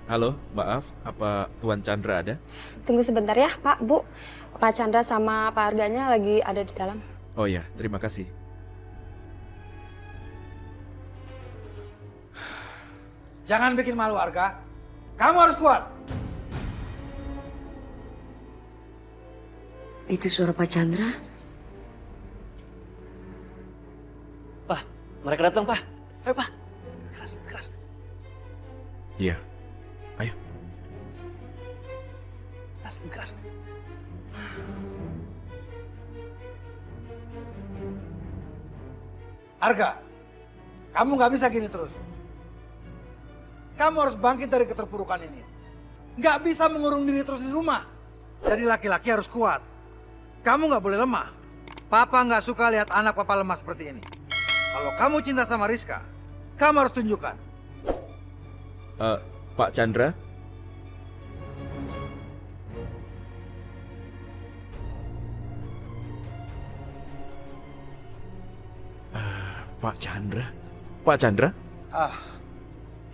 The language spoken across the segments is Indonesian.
Halo, maaf, apa Tuan Chandra ada? Tunggu sebentar ya, Pak, Bu. Pak Chandra sama Pak Arganya lagi ada di dalam. Oh ya, terima kasih. Jangan bikin malu Arga. Kamu harus kuat. Itu suara Pak Chandra. Pak, mereka datang, Pak. Ayo, Pak. Keras, keras. Iya, ayo. Keras, keras. Arga, kamu nggak bisa gini terus. Kamu harus bangkit dari keterpurukan ini. Nggak bisa mengurung diri terus di rumah. Jadi laki-laki harus kuat. Kamu nggak boleh lemah. Papa nggak suka lihat anak papa lemah seperti ini. Kalau kamu cinta sama Rizka, kamu harus tunjukkan. Pak Chandra? Pak Chandra? Pak Chandra?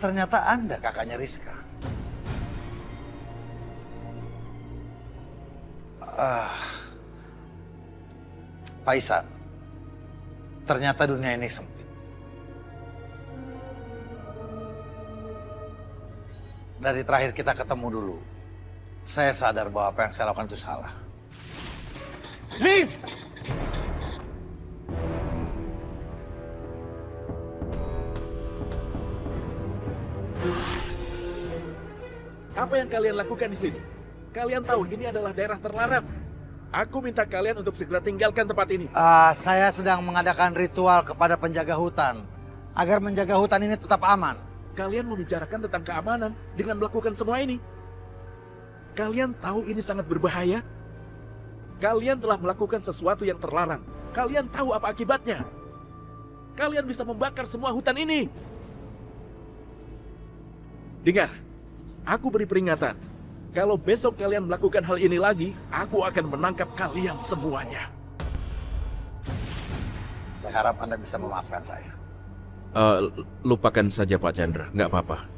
Ternyata Anda kakaknya Rizka. Pak Isan, ternyata dunia ini sempit. Dari terakhir kita ketemu dulu, saya sadar bahwa apa yang saya lakukan itu salah. Leave! Apa yang kalian lakukan di sini? Kalian tahu ini adalah daerah terlarang. Aku minta kalian untuk segera tinggalkan tempat ini. Saya sedang mengadakan ritual kepada penjaga hutan, agar menjaga hutan ini tetap aman. Kalian membicarakan tentang keamanan dengan melakukan semua ini. Kalian tahu ini sangat berbahaya? Kalian telah melakukan sesuatu yang terlarang. Kalian tahu apa akibatnya? Kalian bisa membakar semua hutan ini. Dengar, aku beri peringatan. Kalau besok kalian melakukan hal ini lagi, aku akan menangkap kalian semuanya. Saya harap Anda bisa memaafkan saya. Lupakan saja Pak Chandra, nggak apa-apa.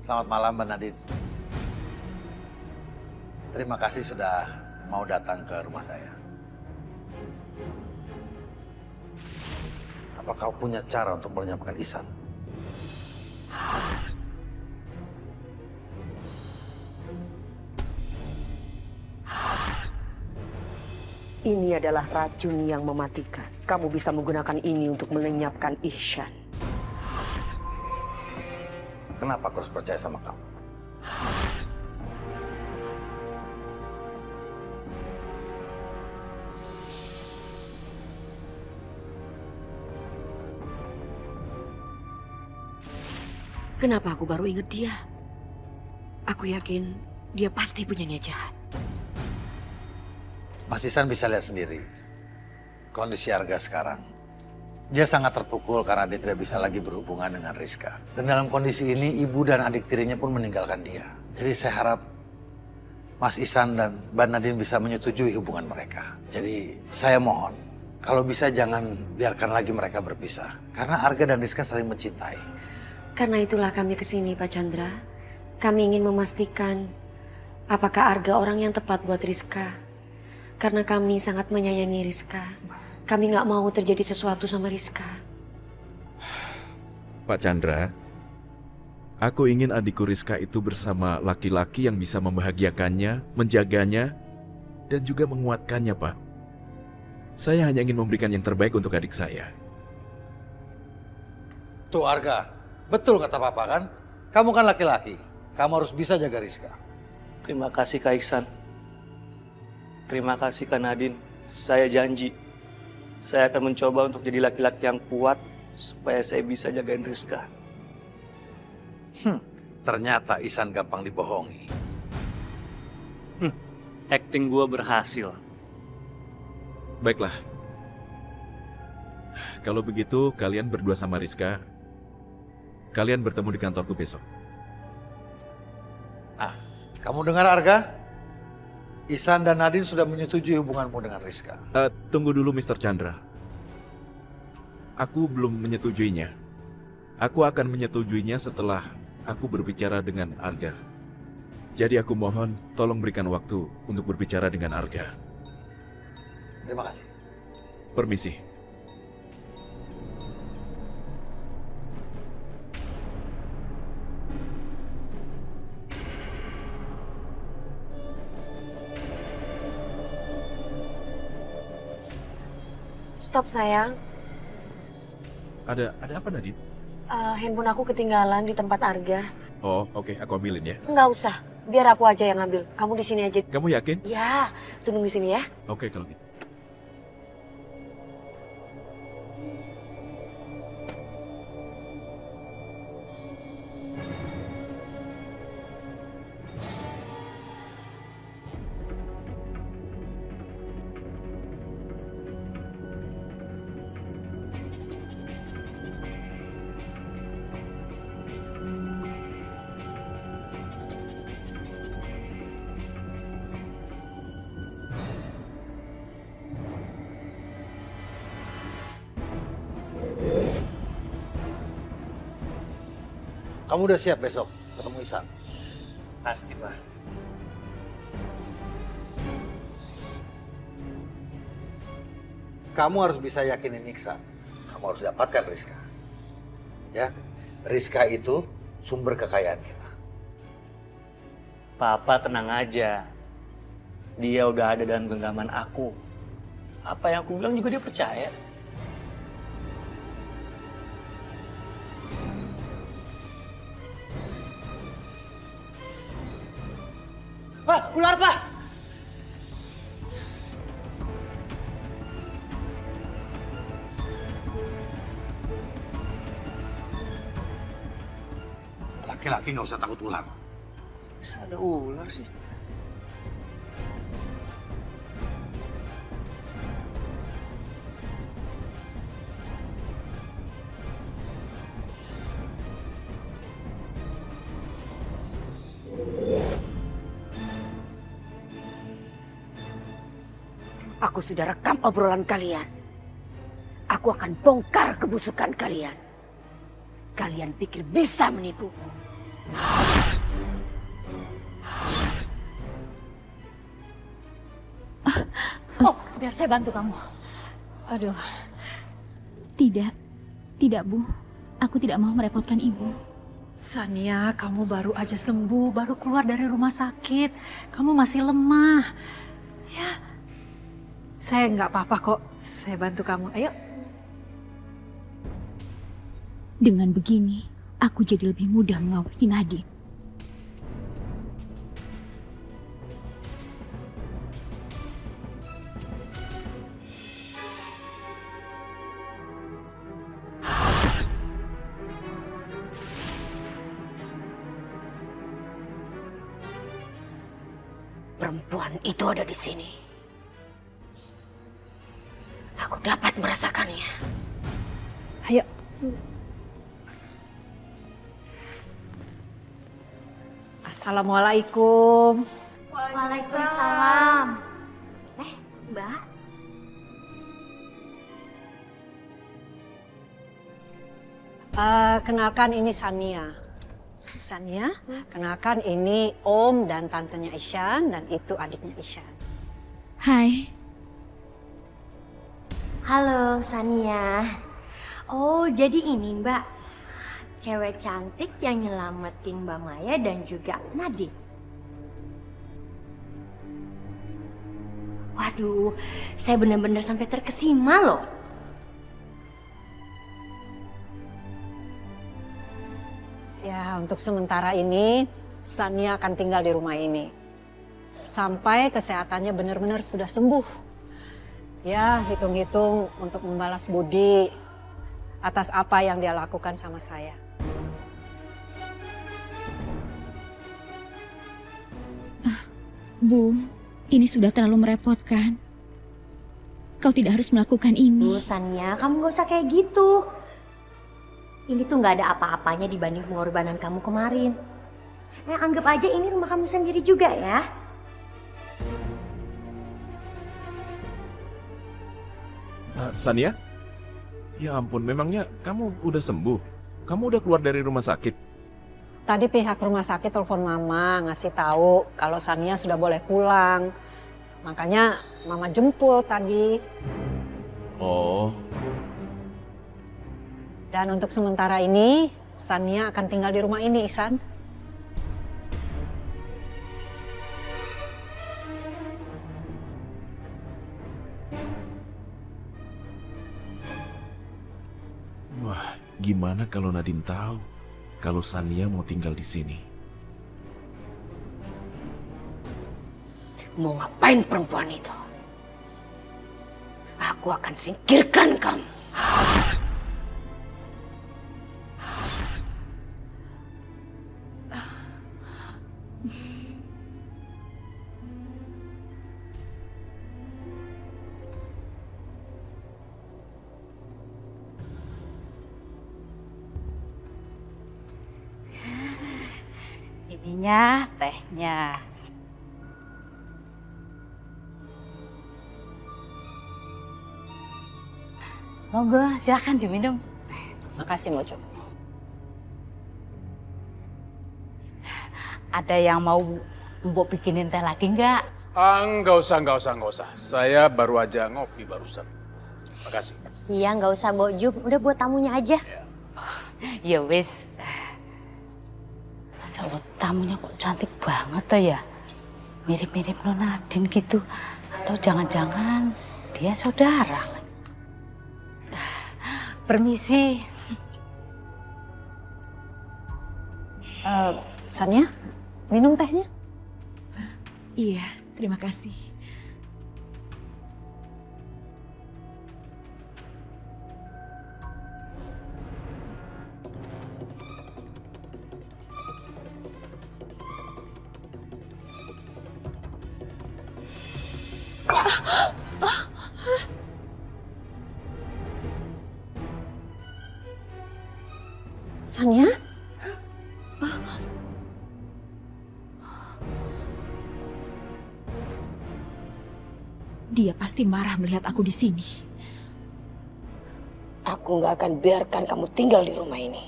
Selamat malam, Mbak Nadine. Terima kasih sudah mau datang ke rumah saya. Apa kau punya cara untuk melenyapkan Ihsan? Ini adalah racun yang mematikan. Kamu bisa menggunakan ini untuk melenyapkan Ihsan. Kenapa aku harus percaya sama kamu? Kenapa aku baru ingat dia? Aku yakin dia pasti punya niat jahat. Mas Ihsan bisa lihat sendiri kondisi Arga sekarang. Dia sangat terpukul karena dia tidak bisa lagi berhubungan dengan Rizka. Dan dalam kondisi ini ibu dan adik tirinya pun meninggalkan dia. Jadi saya harap Mas Ihsan dan Mbak Nadine bisa menyetujui hubungan mereka. Jadi saya mohon kalau bisa jangan biarkan lagi mereka berpisah. Karena Arga dan Rizka saling mencintai. Karena itulah kami kesini, Pak Chandra. Kami ingin memastikan apakah Arga orang yang tepat buat Rizka. Karena kami sangat menyayangi Rizka. Kami nggak mau terjadi sesuatu sama Rizka. Pak Chandra, aku ingin adikku Rizka itu bersama laki-laki yang bisa membahagiakannya, menjaganya, dan juga menguatkannya, Pak. Saya hanya ingin memberikan yang terbaik untuk adik saya. Tuh Arga, betul kata Papa kan? Kamu kan laki-laki, kamu harus bisa jaga Rizka. Terima kasih, Kak Ihsan. Terima kasih, Kak Nadine. Saya janji, saya akan mencoba untuk jadi laki-laki yang kuat supaya saya bisa jagain Rizka. Ternyata Ihsan gampang dibohongi. Acting gua berhasil. Baiklah. Kalau begitu, kalian berdua sama Rizka, kalian bertemu di kantorku besok. Nah, kamu dengar Arga? Ihsan dan Nadine sudah menyetujui hubunganmu dengan Rizka. Tunggu dulu, Mr. Chandra. Aku belum menyetujuinya. Aku akan menyetujuinya setelah aku berbicara dengan Arga. Jadi aku mohon tolong berikan waktu untuk berbicara dengan Arga. Terima kasih. Permisi. Stop sayang. Ada apa Nadine? Handphone aku ketinggalan di tempat Arga. Oh, oke, aku ambilin ya. Nggak usah, biar aku aja yang ambil. Kamu di sini aja. Kamu yakin? Ya, tunggu di sini ya. Oke, kalau gitu. Kamu udah siap besok ketemu Ihsan? Pasti, Pak. Kamu harus bisa yakinin Ihsan. Kamu harus dapatkan Rizka. Ya, Rizka itu sumber kekayaan kita. Papa tenang aja. Dia udah ada dalam genggaman aku. Apa yang aku bilang juga dia percaya. Pak, ular, Pak! Laki-laki nggak usah takut ular. Bisa ada ular sih. Aku sudah rekam obrolan kalian. Aku akan bongkar kebusukan kalian. Kalian pikir bisa menipu? Oh, biar saya bantu kamu. Aduh. Tidak Bu. Aku tidak mau merepotkan Ibu. Sania, kamu baru aja sembuh, baru keluar dari rumah sakit. Kamu masih lemah. Ya, saya nggak apa-apa kok. Saya bantu kamu. Ayo. Dengan begini, aku jadi lebih mudah mengawasi Nadine. Perempuan itu ada di sini. Aku dapat merasakannya. Ayo. Assalamualaikum. Waalaikumsalam. Mbak. Kenalkan ini Sania. Sania, kenalkan ini Om dan tantenya Ishan dan itu adiknya Ishan. Hai. Halo Sania. Oh, jadi ini Mbak. Cewek cantik yang nyelamatin Mbak Maya dan juga Nadine. Waduh, saya benar-benar sampai terkesima loh. Ya, untuk sementara ini Sania akan tinggal di rumah ini. Sampai kesehatannya benar-benar sudah sembuh. Ya, hitung-hitung untuk membalas budi atas apa yang dia lakukan sama saya. Bu, ini sudah terlalu merepotkan. Kau tidak harus melakukan Bu ini. Sania, kamu gak usah kayak gitu. Ini tuh gak ada apa-apanya dibanding pengorbanan kamu kemarin. Anggap aja ini rumah kamu sendiri juga ya. Sania? Ya ampun, memangnya kamu udah sembuh? kamu udah keluar dari rumah sakit? Tadi pihak rumah sakit telepon Mama ngasih tahu kalau Sania sudah boleh pulang. Makanya Mama jemput tadi. Oh, Dan untuk sementara ini Sania akan tinggal di rumah ini, Ihsan. wah, gimana kalau Nadine tahu kalau Sania mau tinggal di sini? Mau ngapain perempuan itu? Aku akan singkirkan kamu. Ininya, tehnya. Monggo, silakan diminum. Makasih, Mojo. Ada yang mau Mbok bikinin teh lagi nggak? Nggak usah. Saya baru aja ngopi barusan. Makasih. Iya, nggak usah Mbok Jum, udah buat tamunya aja. Ya wis. Masa tamunya kok cantik banget tuh ya? Mirip-mirip Nona Nadine gitu. Atau jangan-jangan dia saudara. Permisi. Sania, minum tehnya. Iya, terima kasih. Sania? Dia pasti marah melihat aku di sini. Aku nggak akan biarkan kamu tinggal di rumah ini.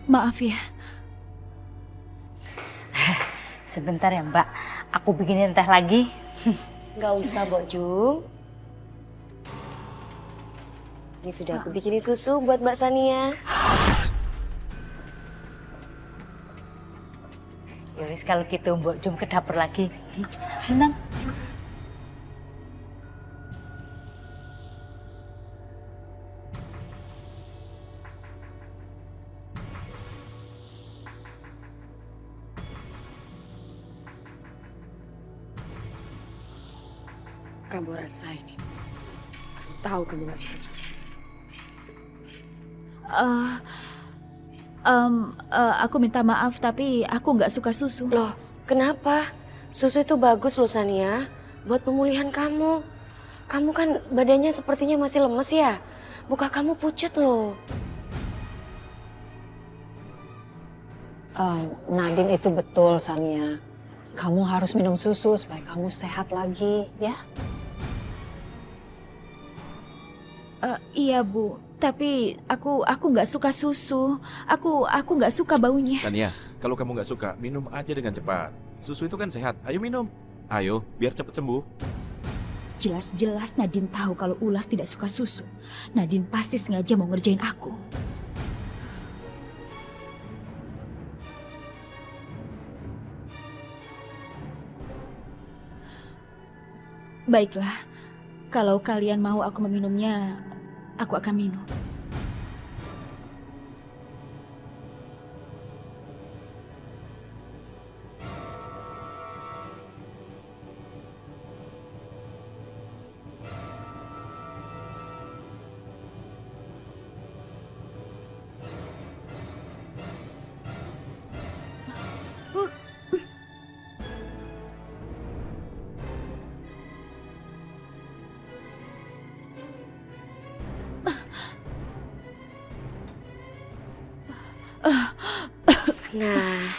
Maaf ya. Sebentar ya Mbak, aku bikinin teh lagi. Nggak usah, Mbok Jum. Ini sudah aku bikinin susu buat Mbak Sania. Ya wis kalau gitu Mbok Jum ke dapur lagi. Tenang. Kamu rasain ini. Tahu kamu gak suka susu. Aku minta maaf tapi aku nggak suka susu. Loh, kenapa? Susu itu bagus loh Sania, buat pemulihan kamu. Kamu kan badannya sepertinya masih lemes ya. Muka kamu pucat loh. Nadine itu betul, Sania. Kamu harus minum susu supaya kamu sehat lagi, ya? Iya Bu, tapi aku nggak suka susu. Aku nggak suka baunya. Sania, kalau kamu nggak suka, minum aja dengan cepat. Susu itu kan sehat. Ayo minum. Ayo, biar cepat sembuh. Jelas-jelas Nadine tahu kalau ular tidak suka susu. Nadine pasti sengaja mau ngerjain aku. Baiklah, kalau kalian mau aku meminumnya, aku akan minum. Nah,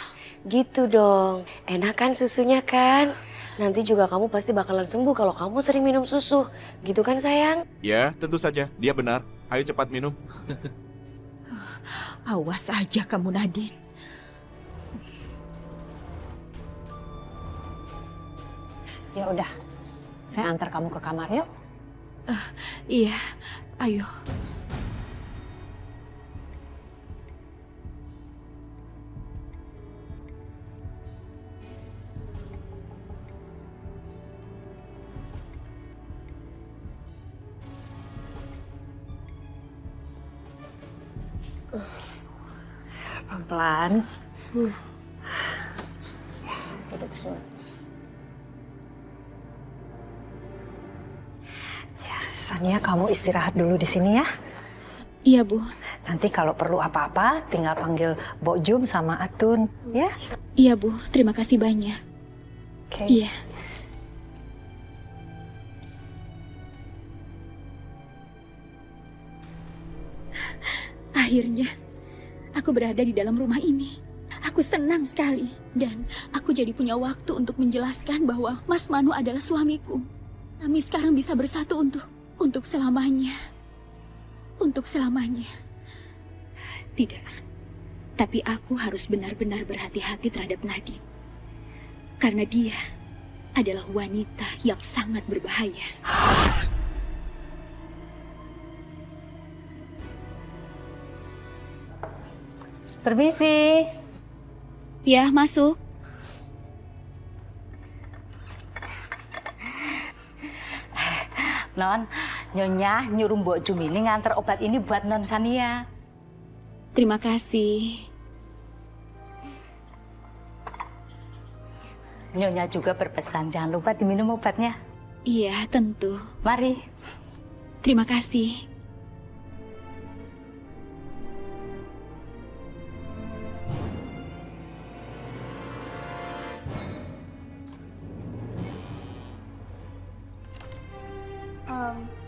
Gitu dong. Enak kan susunya kan? Nanti juga kamu pasti bakalan sembuh kalau kamu sering minum susu. Gitu kan sayang? Ya, tentu saja. Dia benar. Ayo cepat minum. Awas aja kamu Nadine. Ya udah, saya antar kamu ke kamar yuk. Iya, ayo. Pelan-pelan. Duduk semua. Ya, Sania kamu istirahat dulu di sini ya. Iya, Bu. Nanti kalau perlu apa-apa tinggal panggil Mbok Jum sama Atun ya. Iya, Bu. Terima kasih banyak. Oke. Iya. Akhirnya, aku berada di dalam rumah ini. Aku senang sekali. Dan aku jadi punya waktu untuk menjelaskan bahwa Mas Manu adalah suamiku. Kami sekarang bisa bersatu untuk selamanya. Untuk selamanya. Tidak. Tapi aku harus benar-benar berhati-hati terhadap Nadine. Karena dia adalah wanita yang sangat berbahaya. Permisi. Ya, masuk. Non, Nyonya nyuruh Mbok Jum ini nganter obat ini buat Non Sania. Terima kasih. Nyonya juga berpesan jangan lupa diminum obatnya. Iya, tentu. Mari. Terima kasih.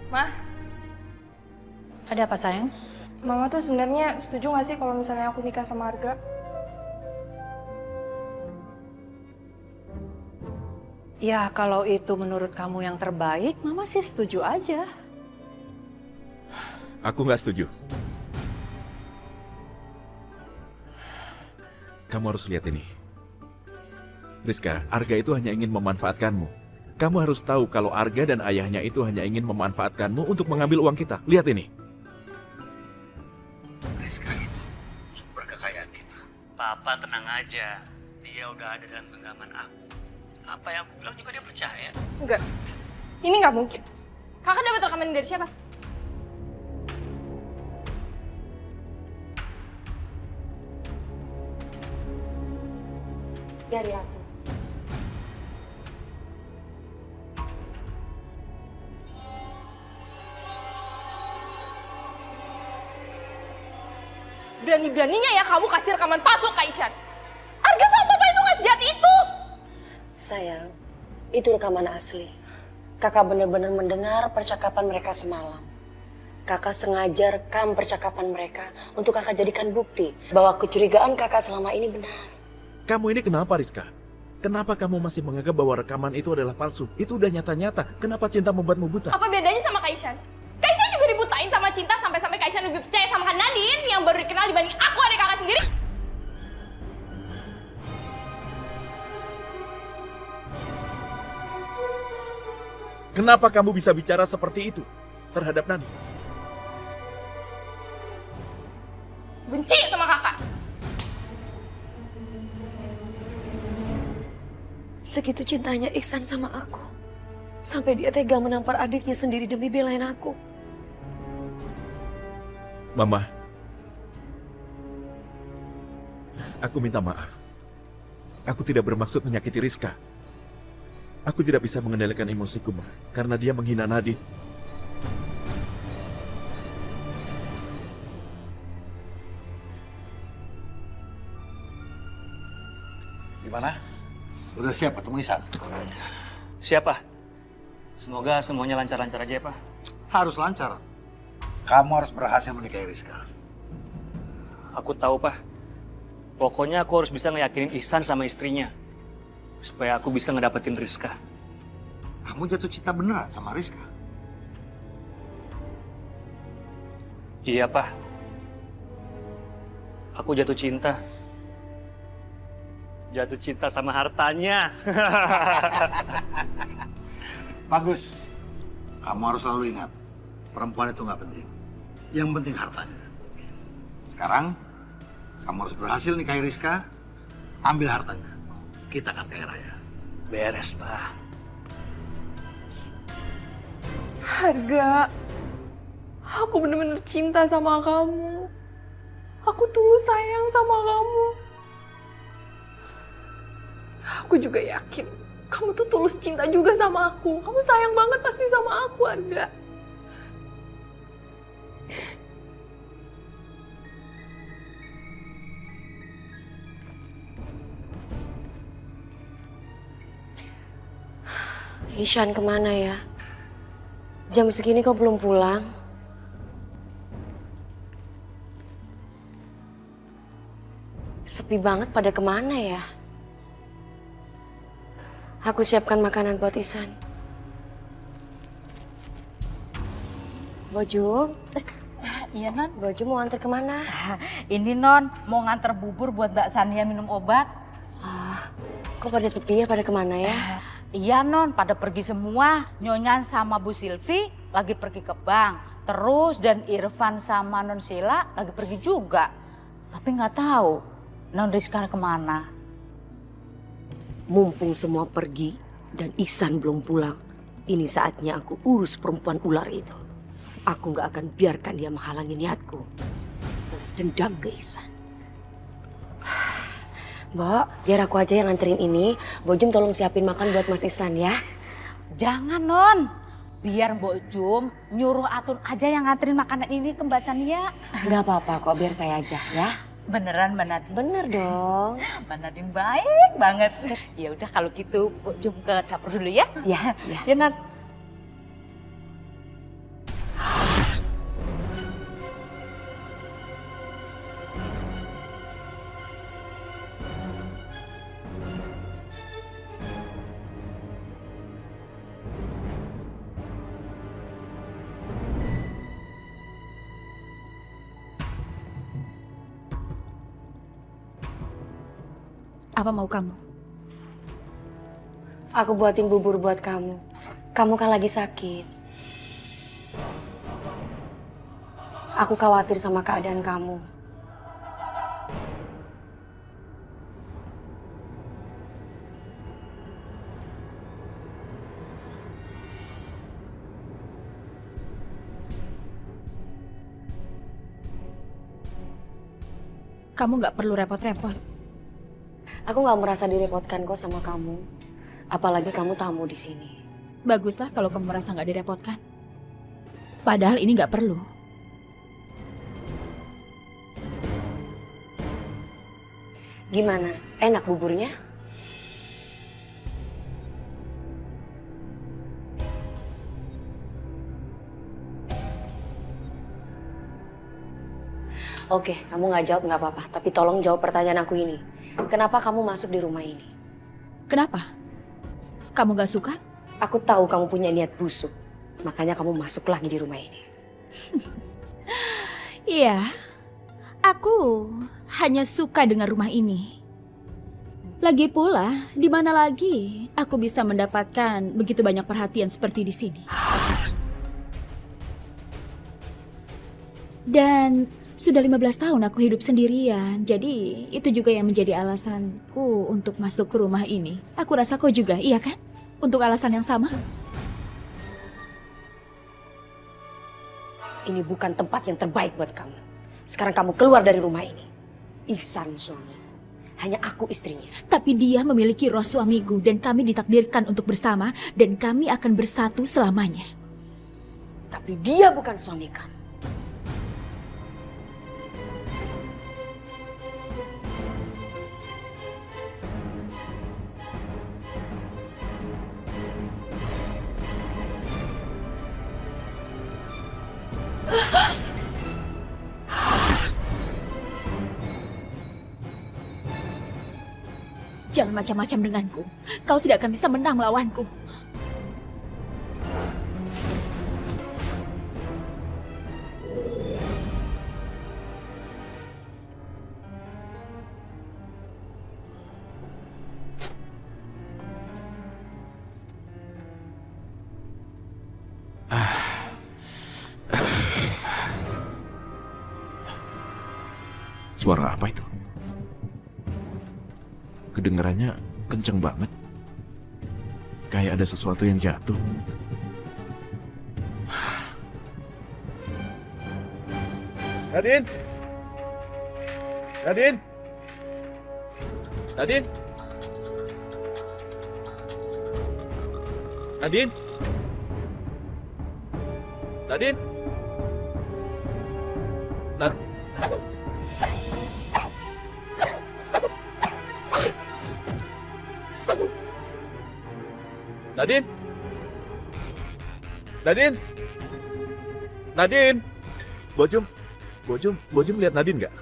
Mah, Ada apa sayang? Mama tuh sebenarnya setuju gak sih kalau misalnya aku nikah sama Arga? Ya kalau itu menurut kamu yang terbaik, Mama sih setuju aja. Aku nggak setuju. Kamu harus lihat ini. Rizka, Arga itu hanya ingin memanfaatkanmu. Kamu harus tahu kalau Arga dan ayahnya itu hanya ingin memanfaatkanmu untuk mengambil uang kita. Lihat ini. Rizka itu sumber kekayaan kita. Papa tenang aja. Dia udah ada dalam genggaman aku. Apa yang aku bilang juga dia percaya. Enggak, ini nggak mungkin. Kakak dapat rekaman ini dari siapa? Dari aku. Berani-beraninya ya kamu kasih rekaman palsu ke Isyan. Arga sama papa itu nggak sejahat itu. Sayang, itu rekaman asli. Kakak benar-benar mendengar percakapan mereka semalam. Kakak sengaja rekam percakapan mereka untuk kakak jadikan bukti bahwa kecurigaan kakak selama ini benar. Kamu ini kenapa, Rizka? Kenapa kamu masih menganggap bahwa rekaman itu adalah palsu? Itu udah nyata-nyata. Kenapa cinta membuatmu buta? Apa bedanya sama Kak Isyan? Kak Isyan juga dibutain sama cinta sampai-sampai Kak Isyan lebih percaya sama Kak Nadine yang baru dikenal dibanding aku, adik kakak sendiri. Kenapa kamu bisa bicara seperti itu terhadap Nani? Benci sama kakak. Segitu cintanya Iksan sama aku. Sampai dia tega menampar adiknya sendiri demi belain aku. Mama, aku minta maaf. Aku tidak bermaksud menyakiti Rizka. Aku tidak bisa mengendalikan emosiku, Ma, karena dia menghina Nadine. Gimana? Udah siap ketemu Isan? Siapa? Semoga semuanya lancar-lancar aja ya, Pak. Harus lancar. Kamu harus berhasil menikahi Rizka. Aku tahu, Pak. Pokoknya aku harus bisa ngeyakinin Ihsan sama istrinya. Supaya aku bisa ngedapetin Rizka. Kamu jatuh cinta beneran sama Rizka? Iya, Pak. Aku jatuh cinta. Jatuh cinta sama hartanya. Bagus. Kamu harus selalu ingat, perempuan itu nggak penting. Yang penting hartanya. Sekarang, kamu harus berhasil nikahi Rizka, ambil hartanya. Kita akan kaya raya. Beres, Pak. Harga, aku bener-bener cinta sama kamu. Aku tulus sayang sama kamu. Aku juga yakin kamu tuh tulus cinta juga sama aku. Kamu sayang banget pasti sama aku, Harga. Ihsan kemana ya? Jam segini kok belum pulang? Sepi banget, pada kemana ya? Aku siapkan makanan buat Ihsan. Bojo, Iya, Non. Bojo mau antar kemana? Ini, Non, mau nganter bubur buat Mbak Sania minum obat. Kok pada sepi ya, pada kemana ya? Iya, Non, pada pergi semua. Nyonya sama Bu Silvi lagi pergi ke bank. Terus dan Irfan sama Non Sila lagi pergi juga. Tapi nggak tahu Non Rizka kemana. Mumpung semua pergi dan Ihsan belum pulang, ini saatnya aku urus perempuan ular itu. Aku nggak akan biarkan dia menghalangi niatku. Balas dendam ke Ihsan. Mbak, biar aku aja yang nganterin ini. Bojum tolong siapin makan buat Mas Ihsan ya. Jangan, Non. Biar Mbok Jum nyuruh Atun aja yang nganterin makanan ini ke Mbak Sania. Nggak apa-apa kok, biar saya aja ya. Beneran, Mbak Nadine? Bener dong. Mbak Nadine baik banget. Ya udah kalau gitu Mbok Jum ke dapur dulu ya. Ya, ya. Ya, Nat. Apa mau kamu? Aku buatin bubur buat kamu. Kamu kan lagi sakit. Aku khawatir sama keadaan kamu. Kamu nggak perlu repot-repot. Aku nggak merasa direpotkan kok sama kamu. Apalagi kamu tamu di sini. Baguslah kalau kamu merasa nggak direpotkan. Padahal ini nggak perlu. Gimana? Enak buburnya? Oke, kamu nggak jawab nggak apa-apa. Tapi tolong jawab pertanyaan aku ini. Kenapa kamu masuk di rumah ini? Kenapa? Kamu nggak suka? Aku tahu kamu punya niat busuk. Makanya kamu masuk lagi di rumah ini. Iya, aku hanya suka dengan rumah ini. Lagi pula, di mana lagi aku bisa mendapatkan begitu banyak perhatian seperti di sini? Dan sudah 15 tahun aku hidup sendirian, jadi itu juga yang menjadi alasanku untuk masuk ke rumah ini. Aku rasa kau juga, iya kan? Untuk alasan yang sama? Ini bukan tempat yang terbaik buat kamu. Sekarang kamu keluar dari rumah ini. Ihsan suami. Hanya aku istrinya. Tapi dia memiliki roh suamiku dan kami ditakdirkan untuk bersama dan kami akan bersatu selamanya. Tapi dia bukan suami kamu. Jangan macam-macam denganku. Kau tidak akan bisa menang melawanku. Suara apa itu? Kedengarannya kenceng banget. Kayak ada sesuatu yang jatuh. Nadine! Nadine! Nadine! Nadine! Nadine! Nadine? Nadine? Nadine? Bojum lihat Nadine nggak?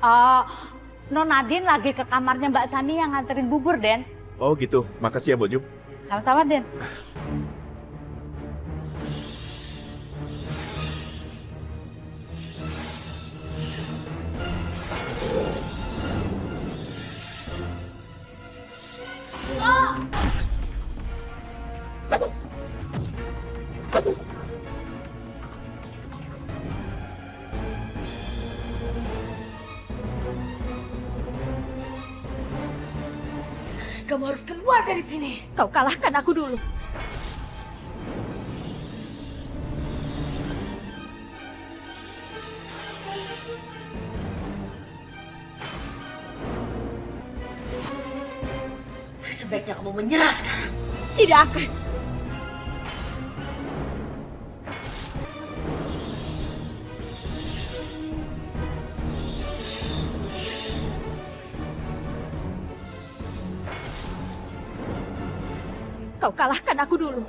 Non Nadine lagi ke kamarnya Mbak Sani yang nganterin bubur, Den. Oh gitu, makasih ya Bojum. Sama-sama, Den. Kamu harus keluar dari sini. Kau kalahkan aku dulu. Sebaiknya kamu menyerah sekarang. Tidak akan. Kau kalahkan aku dulu.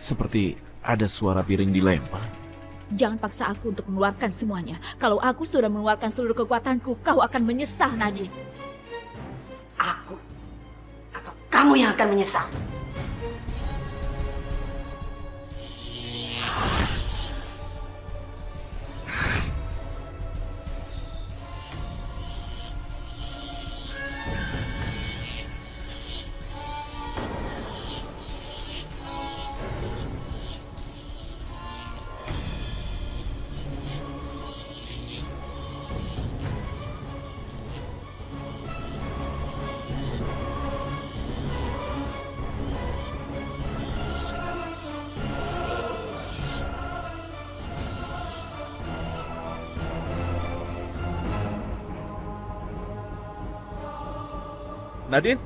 Seperti ada suara piring dilempar. Jangan paksa aku untuk mengeluarkan semuanya. Kalau aku sudah mengeluarkan seluruh kekuatanku, kau akan menyesal, Nadine. Aku atau kamu yang akan menyesal. Nadine?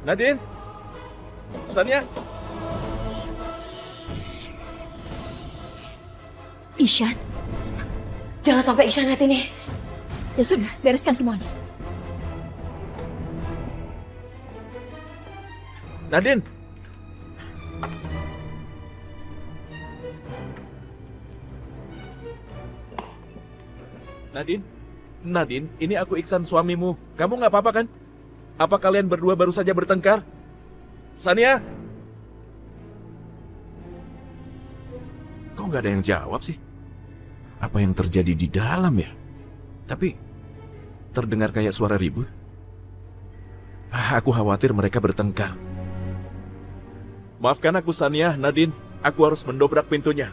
Nadine? Sania? Ishan, Jangan sampai Ishan lihat ini. ya sudah, bereskan semuanya. Nadine? Nadine? Nadine, ini aku Iksan suamimu. Kamu nggak apa-apa kan? Apa kalian berdua baru saja bertengkar? Sania? Kok nggak ada yang jawab sih? Apa yang terjadi di dalam ya? Tapi terdengar kayak suara ribut. Aku khawatir mereka bertengkar. Maafkan aku Sania, Nadine. Aku harus mendobrak pintunya.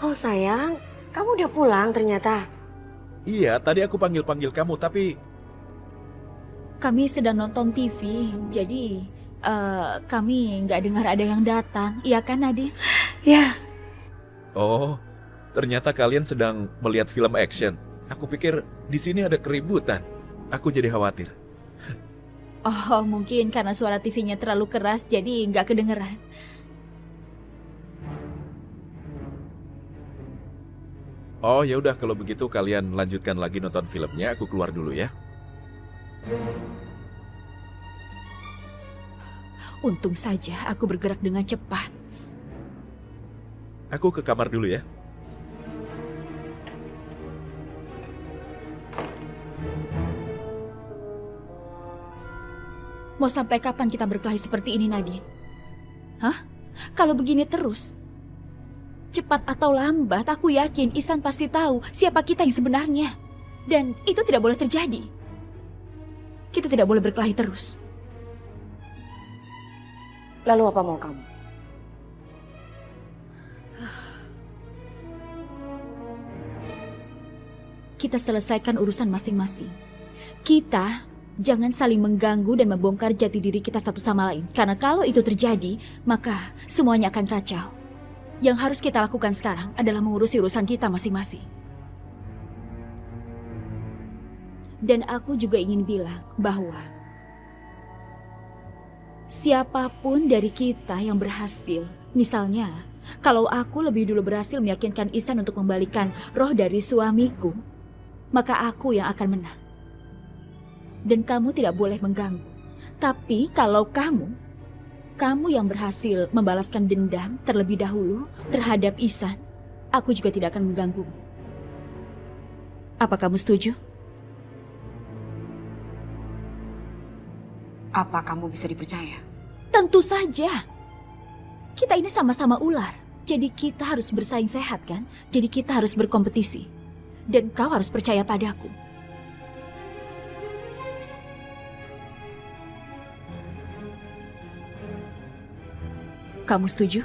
Oh sayang, kamu udah pulang ternyata. Iya, tadi aku panggil-panggil kamu, tapi Kami sedang nonton TV, jadi Kami nggak dengar ada yang datang, iya kan Nadine? Ya, Oh, ternyata kalian sedang melihat film action. Aku pikir di sini ada keributan. Aku jadi khawatir. Oh, mungkin karena suara TV-nya terlalu keras, jadi nggak kedengeran. Oh ya udah, kalau begitu kalian lanjutkan lagi nonton filmnya. Aku keluar dulu ya. Untung saja aku bergerak dengan cepat. Aku ke kamar dulu ya. Mau sampai kapan kita berkelahi seperti ini, Nadine? Hah? Kalau begini terus, cepat atau lambat aku yakin Ihsan pasti tahu siapa kita yang sebenarnya. Dan itu tidak boleh terjadi. Kita tidak boleh berkelahi terus. lalu apa mau kamu? Kita selesaikan urusan masing-masing. Kita jangan saling mengganggu dan membongkar jati diri kita satu sama lain. Karena kalau itu terjadi, maka semuanya akan kacau. Yang harus kita lakukan sekarang adalah mengurusi urusan kita masing-masing. Dan aku juga ingin bilang bahwa siapapun dari kita yang berhasil, misalnya kalau aku lebih dulu berhasil meyakinkan Ihsan untuk membalikan roh dari suamiku, maka aku yang akan menang. Dan kamu tidak boleh mengganggu. Tapi kalau kamu yang berhasil membalaskan dendam terlebih dahulu terhadap Ihsan, aku juga tidak akan mengganggumu. Apa kamu setuju? Apa kamu bisa dipercaya? Tentu saja. Kita ini sama-sama ular. Jadi kita harus bersaing sehat kan? Jadi kita harus berkompetisi. Dan kau harus percaya padaku. Kamu setuju?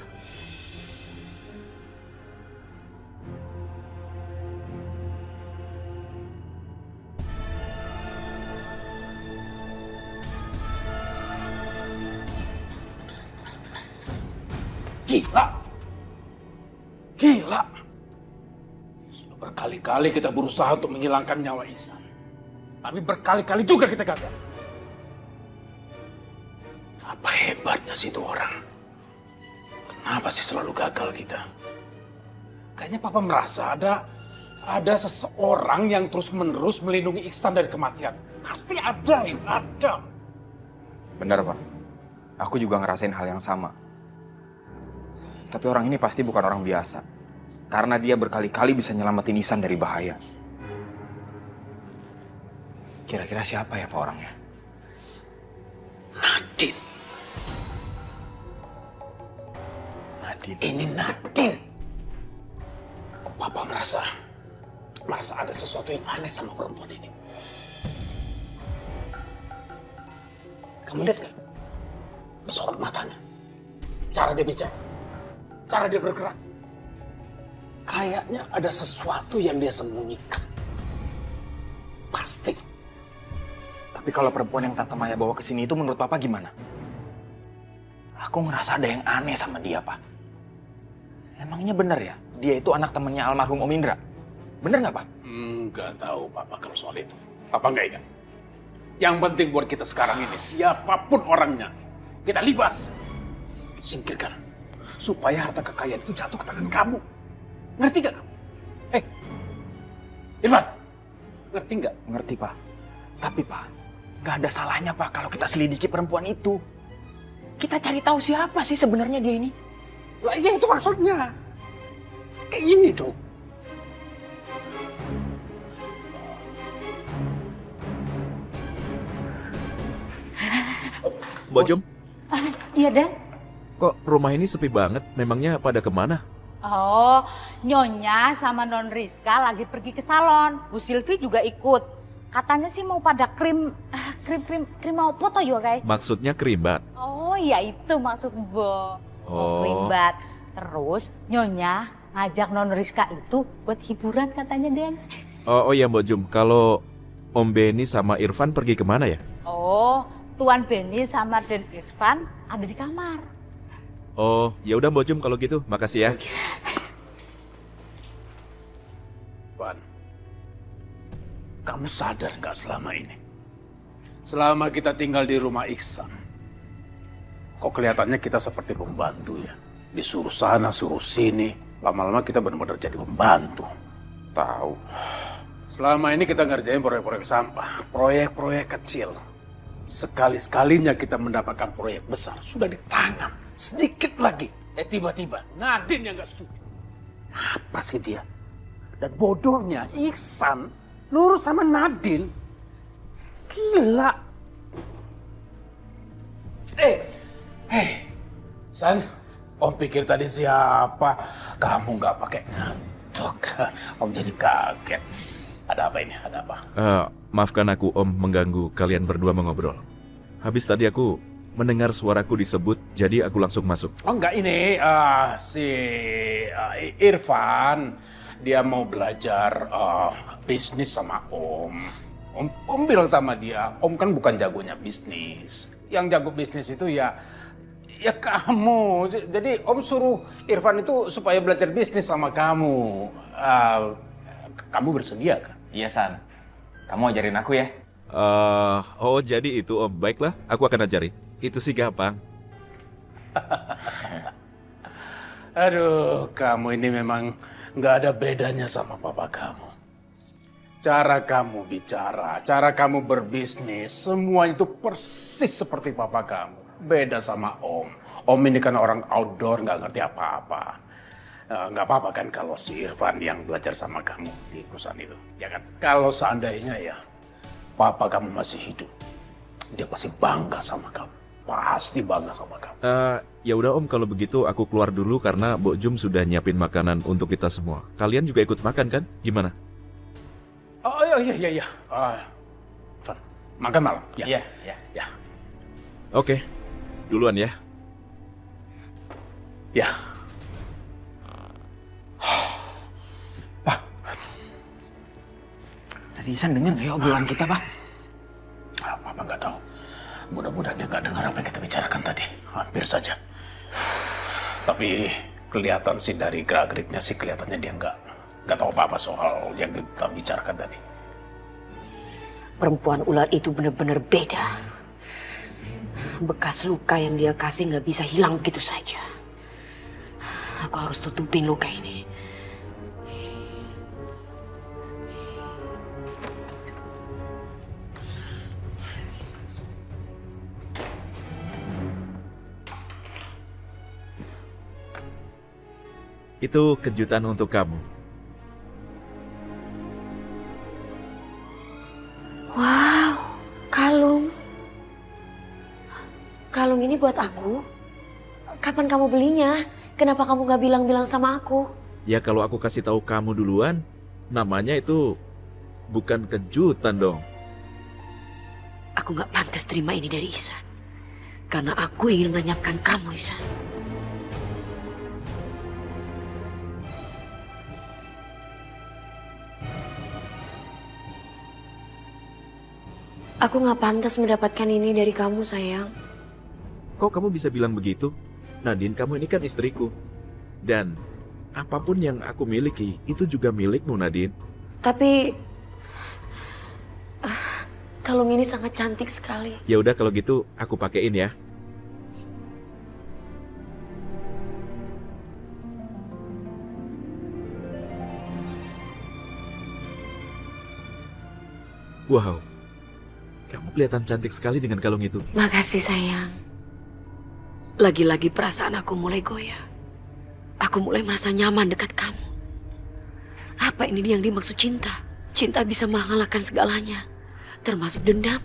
Gila. Gila. Sudah berkali-kali kita berusaha untuk menghilangkan nyawa Ihsan. Tapi berkali-kali juga kita gagal. Apa hebatnya sih itu orang? Kenapa sih selalu gagal kita? Kayaknya Papa merasa ada seseorang yang terus-menerus melindungi Ihsan dari kematian. Pasti ada, ada. Benar, Pak. Aku juga ngerasain hal yang sama. Tapi orang ini pasti bukan orang biasa. Karena dia berkali-kali bisa nyelamatin Ihsan dari bahaya. Kira-kira siapa ya Pak orangnya? Nadine. Nadine. Ini Nadine. Papa merasa ada sesuatu yang aneh sama perempuan ini. Kamu lihat kan? Sorot matanya. Cara dia bicara. Cara dia bergerak. Kayaknya ada sesuatu yang dia sembunyikan. Pasti. Tapi kalau perempuan yang Tante Maya bawa ke sini itu menurut Papa gimana? Aku ngerasa ada yang aneh sama dia, Pak. Emangnya bener ya? Dia itu anak temennya almarhum Om Indra. Bener nggak, Pak? Nggak tahu Papa kalau soal itu. Papa nggak ingat. Yang penting buat kita sekarang ini, siapapun orangnya, kita libas. Singkirkan. Supaya harta kekayaan itu jatuh ke tangan kamu. Ngerti gak kamu? Irfan, ngerti nggak? Ngerti, Pak. Tapi, Pak, nggak ada salahnya, Pak, kalau kita selidiki perempuan itu. Kita cari tahu siapa sih sebenarnya dia ini. Lah iya itu maksudnya. Kayak ini dong. Mbak Jom, Iya, Dan. kok rumah ini sepi banget? Memangnya pada kemana? Oh, Nyonya sama Non Rizka lagi pergi ke salon. Bu Silvi juga ikut. Katanya sih mau pada krim mau foto juga, guys. Maksudnya keribat. Oh, ya itu maksud Bo. Oh. Krimbat. Terus Nyonya ngajak Non Rizka itu buat hiburan katanya, Den. Oh ya Mbak Jum, kalau Om Benny sama Irfan pergi kemana ya? Oh, Tuan Benny sama Den Irfan ada di kamar. Oh, ya udah Mbok Jum kalau gitu. Makasih ya. Van, kamu sadar nggak selama ini? Selama kita tinggal di rumah Iksan, kok kelihatannya kita seperti pembantu ya? Disuruh sana, suruh sini. Lama-lama kita benar-benar jadi pembantu. Tahu. Selama ini kita ngerjain proyek-proyek sampah, proyek-proyek kecil. Sekali-sekalinya kita mendapatkan proyek besar, sudah di tangan. Sedikit lagi, tiba-tiba Nadine yang nggak setuju. Apa sih dia? Dan bodohnya Iksan nurut sama Nadine. Gila. San, Om pikir tadi siapa? Kamu nggak pakai ngantuk. Om jadi kaget. Ada apa ini? Ada apa? Maafkan aku Om mengganggu kalian berdua mengobrol. Habis tadi aku mendengar suaraku disebut, jadi aku langsung masuk. Oh enggak, ini si Irfan. Dia mau belajar bisnis sama Om. Om bilang sama dia, Om kan bukan jagonya bisnis. Yang jago bisnis itu ya kamu. Jadi Om suruh Irfan itu supaya belajar bisnis sama kamu. Kamu bersedia kan? Iya, San. Kamu ajarin aku ya. Oh jadi itu Om. Baiklah, aku akan ajari. Itu sih gampang. Aduh, kamu ini memang nggak ada bedanya sama papa kamu. Cara kamu bicara, cara kamu berbisnis, semua itu persis seperti papa kamu. Beda sama Om. Om ini kan orang outdoor, nggak ngerti apa-apa. Nggak apa-apa kan kalau si Irfan yang belajar sama kamu di perusahaan itu, ya kan? Kalau seandainya ya, papa kamu masih hidup, dia pasti bangga sama kamu. Pasti bangga sama kamu. Ya udah Om, kalau begitu aku keluar dulu karena Mbok Jum sudah nyiapin makanan untuk kita semua. Kalian juga ikut makan kan? Gimana? Oh iya. Irfan, makan malam. Ya. Iya. Oke, duluan ya. Ya. Tadi Isan denger nggak ya obrolan kita, Pak? Papa nggak tahu. Mudah-mudahan dia nggak dengar apa yang kita bicarakan tadi. Hampir saja. Tapi kelihatan sih dari gerak-geriknya sih kelihatannya dia nggak tahu apa-apa soal yang kita bicarakan tadi. Perempuan ular itu benar-benar beda. Bekas luka yang dia kasih nggak bisa hilang begitu saja. Aku harus tutupin luka ini. Itu kejutan untuk kamu. Wow, kalung. Kalung ini buat aku. Kapan kamu belinya? Kenapa kamu gak bilang-bilang sama aku? Ya kalau aku kasih tahu kamu duluan, namanya itu bukan kejutan dong. Aku gak pantas terima ini dari Ihsan. Karena aku ingin menanyapkan kamu, Ihsan. Aku gak pantas mendapatkan ini dari kamu, sayang. Kok kamu bisa bilang begitu? Nadine, kamu ini kan istriku. Dan apapun yang aku miliki, itu juga milikmu, Nadine. Tapi kalung ini sangat cantik sekali. Ya udah kalau gitu aku pakein ya. Wow, kamu kelihatan cantik sekali dengan kalung itu. Makasih, sayang. Lagi-lagi perasaan aku mulai goyah. Aku mulai merasa nyaman dekat kamu. Apa ini yang dimaksud cinta? Cinta bisa mengalahkan segalanya, termasuk dendam.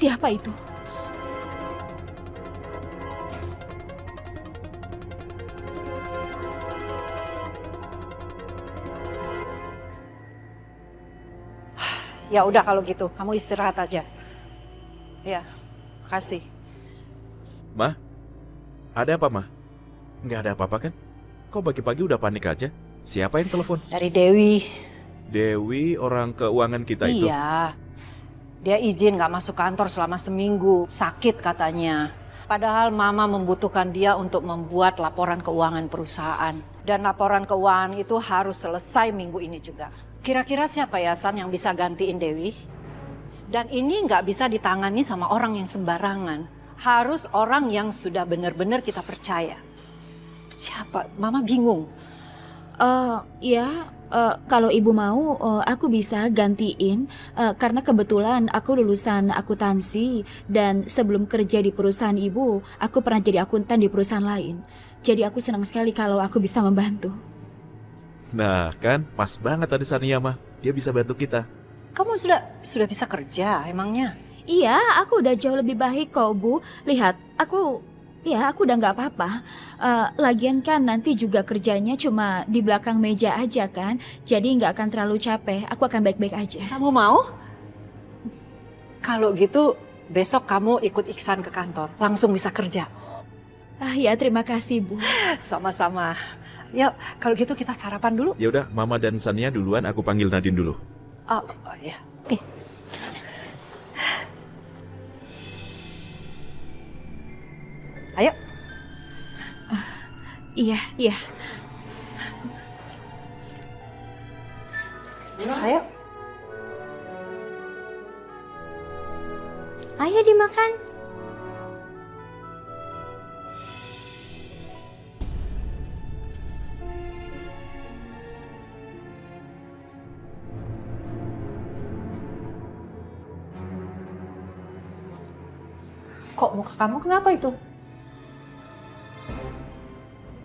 Siapa itu? Ya udah kalau gitu, kamu istirahat aja. Ya, kasih. Ma, ada apa, Ma? Nggak ada apa-apa kan? Kok pagi-pagi udah panik aja? Siapa yang telepon? Dari Dewi. Dewi, orang keuangan kita itu? Iya. Dia izin gak masuk kantor selama seminggu. Sakit katanya. Padahal Mama membutuhkan dia untuk membuat laporan keuangan perusahaan. Dan laporan keuangan itu harus selesai minggu ini juga. Kira-kira siapa ya, San, yang bisa gantiin Dewi? Dan ini nggak bisa ditangani sama orang yang sembarangan. Harus orang yang sudah benar-benar kita percaya. Siapa? Mama bingung. Kalau ibu mau, aku bisa gantiin. Karena kebetulan aku lulusan akuntansi. Dan sebelum kerja di perusahaan ibu, aku pernah jadi akuntan di perusahaan lain. Jadi aku senang sekali kalau aku bisa membantu. Nah kan, pas banget tadi Sania, Ma. Dia bisa bantu kita. Kamu sudah bisa kerja emangnya? Iya, aku udah jauh lebih baik kok, Bu. Lihat, aku udah nggak apa-apa. Lagian kan nanti juga kerjanya cuma di belakang meja aja kan. Jadi nggak akan terlalu capek. Aku akan baik-baik aja. Kamu mau? Kalau gitu, besok kamu ikut Iksan ke kantor. Langsung bisa kerja. Ya, terima kasih, Bu. Sama-sama. Ya, kalau gitu kita sarapan dulu. Ya udah, Mama dan Sania duluan, aku panggil Nadine dulu. Oh ya. Nih. Ayo. Iya. Ayo. Ayo dimakan. Kok muka kamu kenapa itu?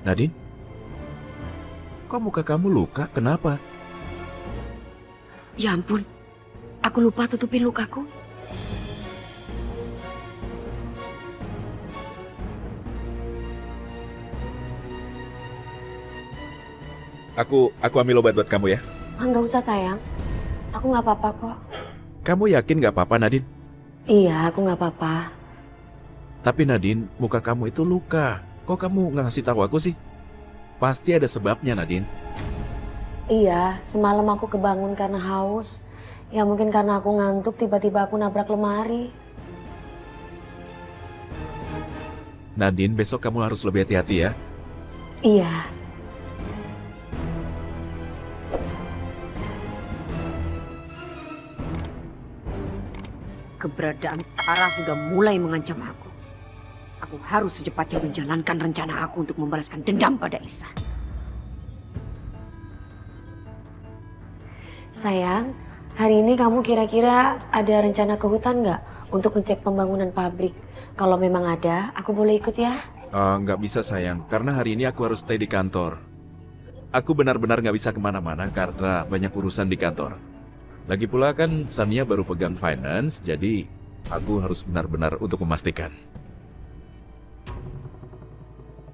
Nadine? Kok muka kamu luka? Kenapa? Ya ampun, aku lupa tutupin lukaku. Aku ambil obat buat kamu ya. Nggak usah sayang, aku nggak apa-apa kok. Kamu yakin nggak apa-apa, Nadine? Iya, aku nggak apa-apa. Tapi Nadine, muka kamu itu luka. Kok kamu nggak ngasih tahu aku sih? Pasti ada sebabnya, Nadine. Iya, semalam aku kebangun karena haus. Ya mungkin karena aku ngantuk, tiba-tiba aku nabrak lemari. Nadine, besok kamu harus lebih hati-hati ya. Iya. Keberadaan Tara sudah mulai mengancam aku. Aku harus secepatnya menjalankan rencana aku untuk membalaskan dendam pada Ihsan. Sayang, hari ini kamu kira-kira ada rencana ke hutan nggak untuk ngecek pembangunan pabrik? Kalau memang ada, aku boleh ikut ya? Nggak bisa sayang, karena hari ini aku harus stay di kantor. Aku benar-benar nggak bisa kemana-mana karena banyak urusan di kantor. Lagi pula kan Sania baru pegang finance, jadi aku harus benar-benar untuk memastikan.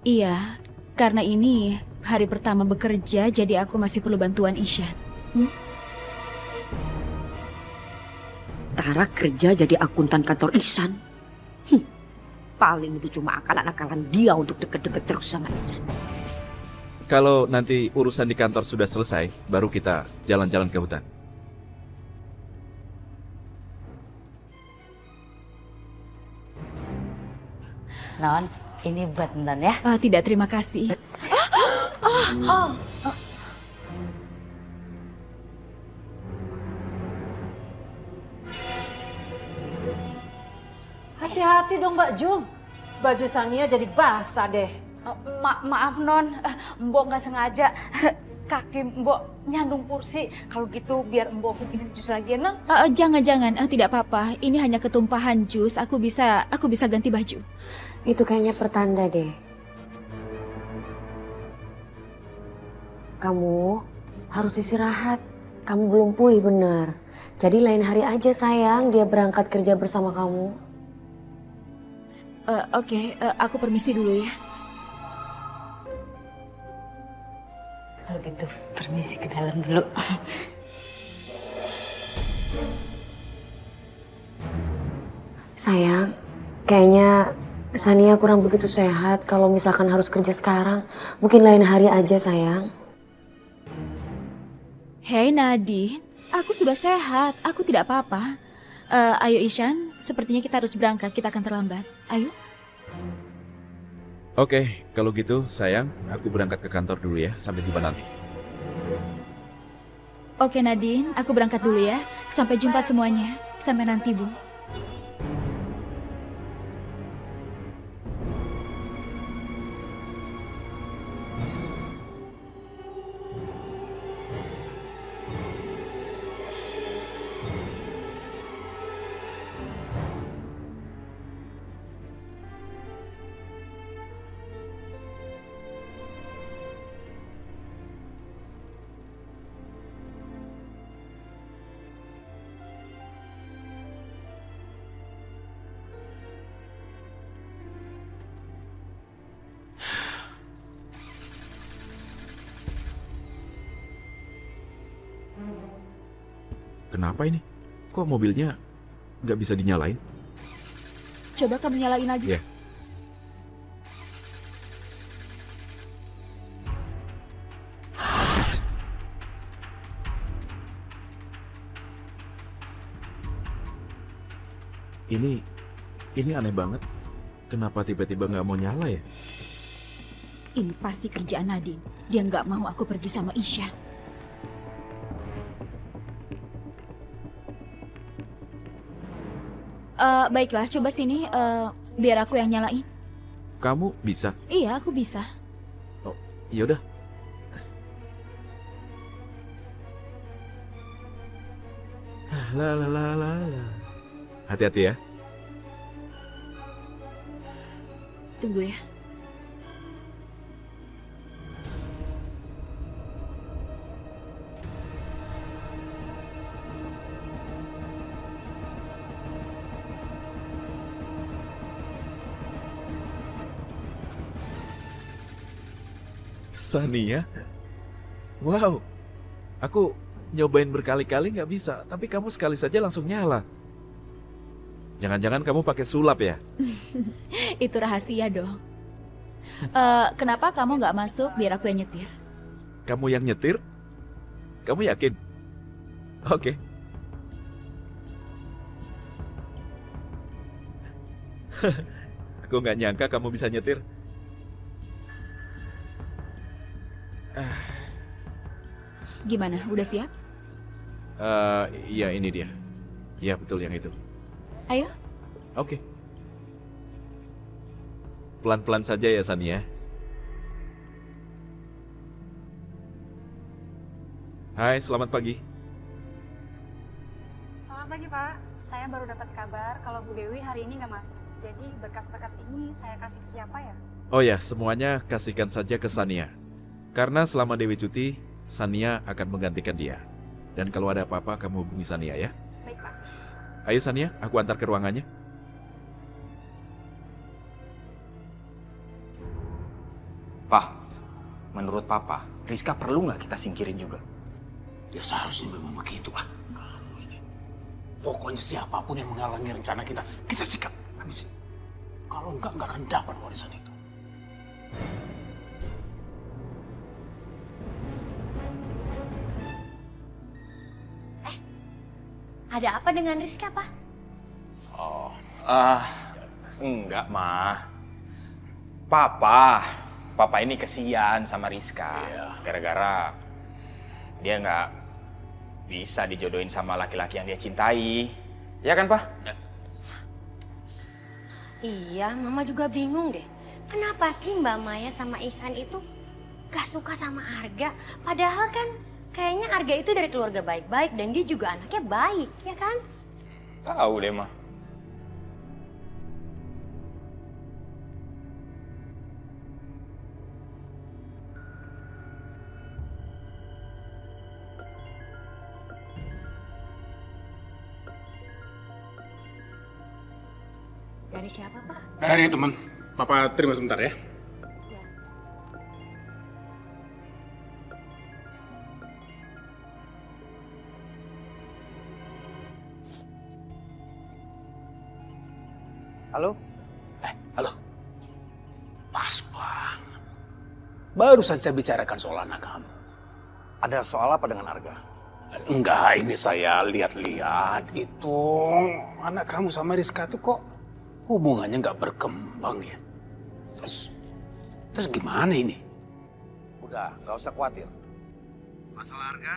Iya, karena ini hari pertama bekerja, jadi aku masih perlu bantuan Ihsan. Tara kerja jadi akuntan kantor Ihsan. Paling itu cuma akalan-akalan dia untuk deket-deket terus sama Ihsan. Kalau nanti urusan di kantor sudah selesai, baru kita jalan-jalan ke hutan. Non, ini buat Non ya. Tidak, terima kasih. Hati-hati dong Mbak Jung. Baju Sania jadi basah deh. Maaf Non, Mbok nggak sengaja. Kaki Mbok nyandung kursi. Kalau gitu biar Mbok bikinin jus lagi ya Non. Jangan, tidak apa-apa. Ini hanya ketumpahan jus. Aku bisa ganti baju. Itu kayaknya pertanda deh. Kamu harus istirahat. Kamu belum pulih benar. Jadi lain hari aja sayang dia berangkat kerja bersama kamu. Oke, aku permisi dulu ya. Kalau gitu, permisi ke dalam dulu. Sayang, kayaknya Sania kurang begitu sehat kalau misalkan harus kerja sekarang. Mungkin lain hari aja sayang. Hei Nadine, aku sudah sehat, aku tidak apa-apa. Ayo Ishan, sepertinya kita harus berangkat, kita akan terlambat. Ayo. Oke, kalau gitu sayang, aku berangkat ke kantor dulu ya, sampai jumpa nanti. Oke Nadine, aku berangkat dulu ya. Sampai jumpa semuanya. Sampai nanti Bu. Kenapa ini? Kok mobilnya nggak bisa dinyalain? Coba kamu nyalain lagi. Iya. Ini aneh banget. Kenapa tiba-tiba nggak mau nyala ya? Ini pasti kerjaan Nadine. Dia nggak mau aku pergi sama Isha. Baiklah, coba sini. Biar aku yang nyalain. Kamu bisa? Iya, aku bisa. Oh, yaudah. La la la la la. Hati-hati ya. Tunggu ya. Sania? Wow, aku nyobain berkali-kali nggak bisa, tapi kamu sekali saja langsung nyala. Jangan-jangan kamu pakai sulap ya? Itu rahasia dong. Kenapa kamu nggak masuk biar aku yang nyetir? Kamu yang nyetir? Kamu yakin? Oke. Aku nggak nyangka kamu bisa nyetir. Gimana, udah siap? Iya ini dia. Iya betul yang itu. Ayo. Oke. Pelan-pelan saja ya Sania. Hai, selamat pagi. Selamat pagi Pak, saya baru dapat kabar kalau Bu Dewi hari ini nggak masuk. Jadi berkas-berkas ini saya kasih ke siapa ya? Oh ya, semuanya kasihkan saja ke Sania. Karena selama Dewi cuti, Sania akan menggantikan dia. Dan kalau ada apa-apa, kamu hubungi Sania ya. Baik Pak. Ayo Sania, aku antar ke ruangannya. Pak, menurut Papa, Rizka perlu nggak kita singkirin juga? Ya seharusnya memang begitu lah. Kamu ini. Pokoknya siapapun yang menghalangi rencana kita sikat, habisin. Kalau enggak akan dapat warisan itu. Ada apa dengan Rizka, Pak? Oh, enggak, Ma. Papa ini kesian sama Rizka. Gara-gara dia nggak bisa dijodohin sama laki-laki yang dia cintai. Ya kan, Pak? Iya, Mama juga bingung deh. Kenapa sih Mbak Maya sama Ihsan itu gak suka sama Arga? Padahal kan kayaknya Arga itu dari keluarga baik-baik dan dia juga anaknya baik, ya kan? Tahu deh, Ma. Dari siapa, Pak? Ini teman. Papa terima sebentar ya. Halo? Halo. Pas banget. Barusan saya bicarakan soal anak kamu. Ada soal apa dengan Arga? Enggak, ini saya lihat-lihat itu anak kamu sama Rizka tuh kok hubungannya nggak berkembang ya. Terus gimana ini? Udah, nggak usah khawatir. Masalah Arga,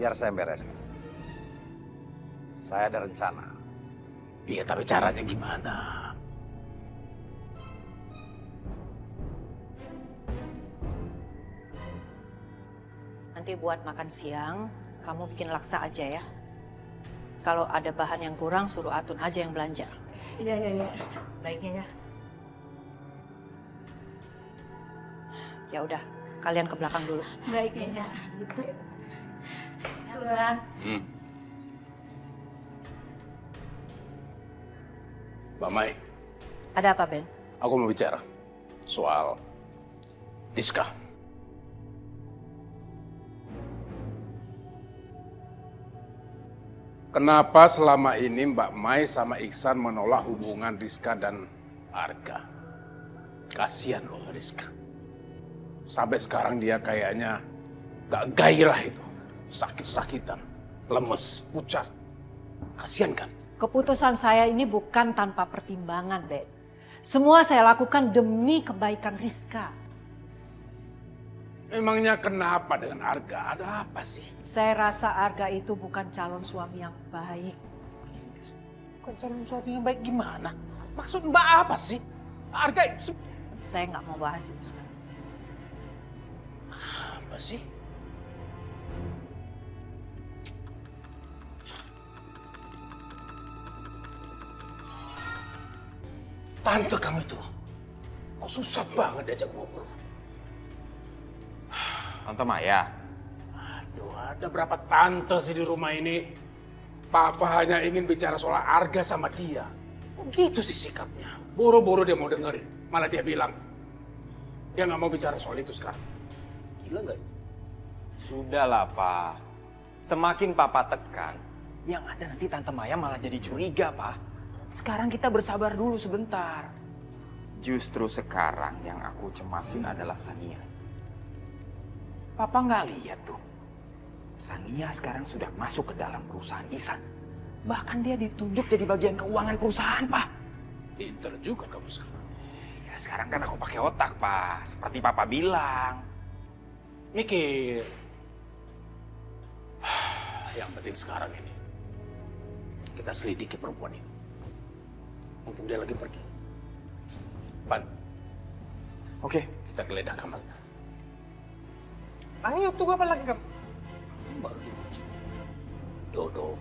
biar saya bereskan. Saya ada rencana. Iya, tapi caranya gimana? Nanti buat makan siang, kamu bikin laksa aja ya. Kalau ada bahan yang kurang, suruh Atun aja yang belanja. Iya. Baiknya ya. Ya udah, kalian ke belakang dulu. Baiknya ya. Gitu. Tuan. Mbak Mai, Ada apa, Ben? aku mau bicara soal Rizka. Kenapa selama ini Mbak Mai sama Iksan menolak hubungan Rizka dan Arga? Kasihan loh Rizka. Sampai sekarang dia kayaknya gak gairah itu. Sakit-sakitan, lemes, pucat. Kasihan kan? Keputusan saya ini bukan tanpa pertimbangan, Ben. Semua saya lakukan demi kebaikan Rizka. Memangnya kenapa dengan Arga? Ada apa sih? Saya rasa Arga itu bukan calon suami yang baik. Rizka. Bukan calon suami yang baik gimana? Maksud Mbak apa sih? Arga itu... Saya nggak mau bahas itu sekarang. Apa sih? Tante kamu itu, kok susah banget diajak ngobrol. Tante Maya. Aduh, ada berapa tante sih di rumah ini? Papa hanya ingin bicara soal Arga sama dia. Kok gitu sih sikapnya? Boro-boro dia mau dengerin. Malah dia bilang, dia nggak mau bicara soal itu sekarang. Gila nggak? Sudahlah, Pak. Semakin Papa tekan, yang ada nanti Tante Maya malah jadi curiga, Pak. Sekarang kita bersabar dulu sebentar. Justru sekarang yang aku cemasin adalah Sania. Papa nggak lihat tuh. Sania sekarang sudah masuk ke dalam perusahaan Ihsan. Bahkan dia ditunjuk jadi bagian keuangan perusahaan, Pak. Pinter juga kamu sekarang. Ya sekarang kan aku pakai otak, Pak. Seperti Papa bilang. Mikir. Yang penting sekarang ini, kita selidiki perempuan itu. Mumpung dia lagi pergi. Pan. Oke. Kita geledah kamarnya. Ayo, tunggu apa lagi, Kak? Baru dikunci. Dodo.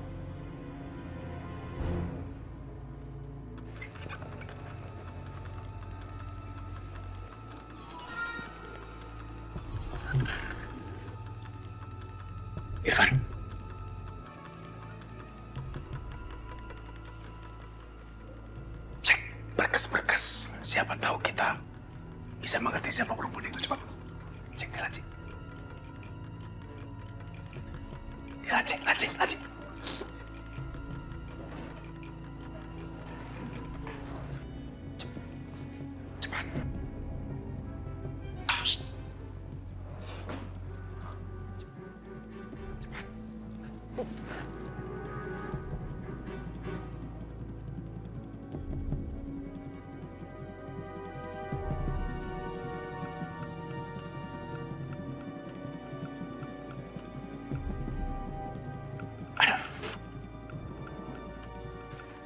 Irfan. Cek berkas-berkas. Siapa tahu kita bisa mengerti siapa perempuan itu. Cepat. Cek, cek. Lacik. Cepat. Shh. Cepat.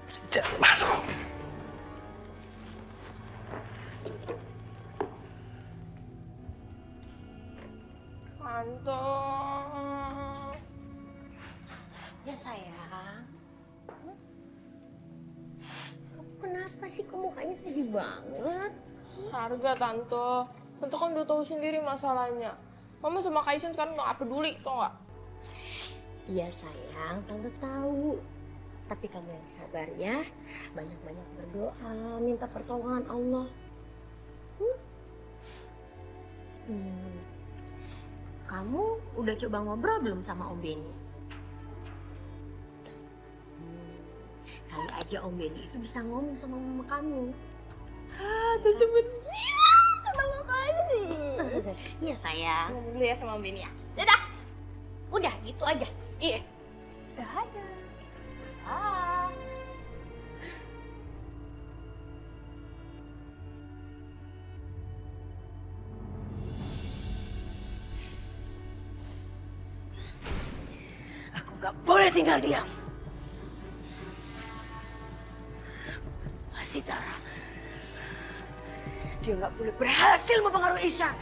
Sejak lalu. Tante. Ya sayang. Kamu kenapa sih? Kok mukanya sedih banget? Harga Tante. Tante kan udah tahu sendiri masalahnya. Mama sama Kaisen sekarang nggak peduli, tau nggak? Iya sayang, Tante tahu. Tapi kamu yang sabar ya. Banyak-banyak berdoa, minta pertolongan Allah. Kamu udah coba ngobrol belum sama Om Benny? Kali aja Om Benny itu bisa ngomong sama mama kamu. Temen. Terima kasih. Iya sayang. Ngomong dulu ya sama Om Benny ya. Dadah. Udah gitu aja. Iya. Dadah. Ah. Aku nggak boleh tinggal diam. Sitara, dia nggak boleh berhasil mempengaruhi Ihsan.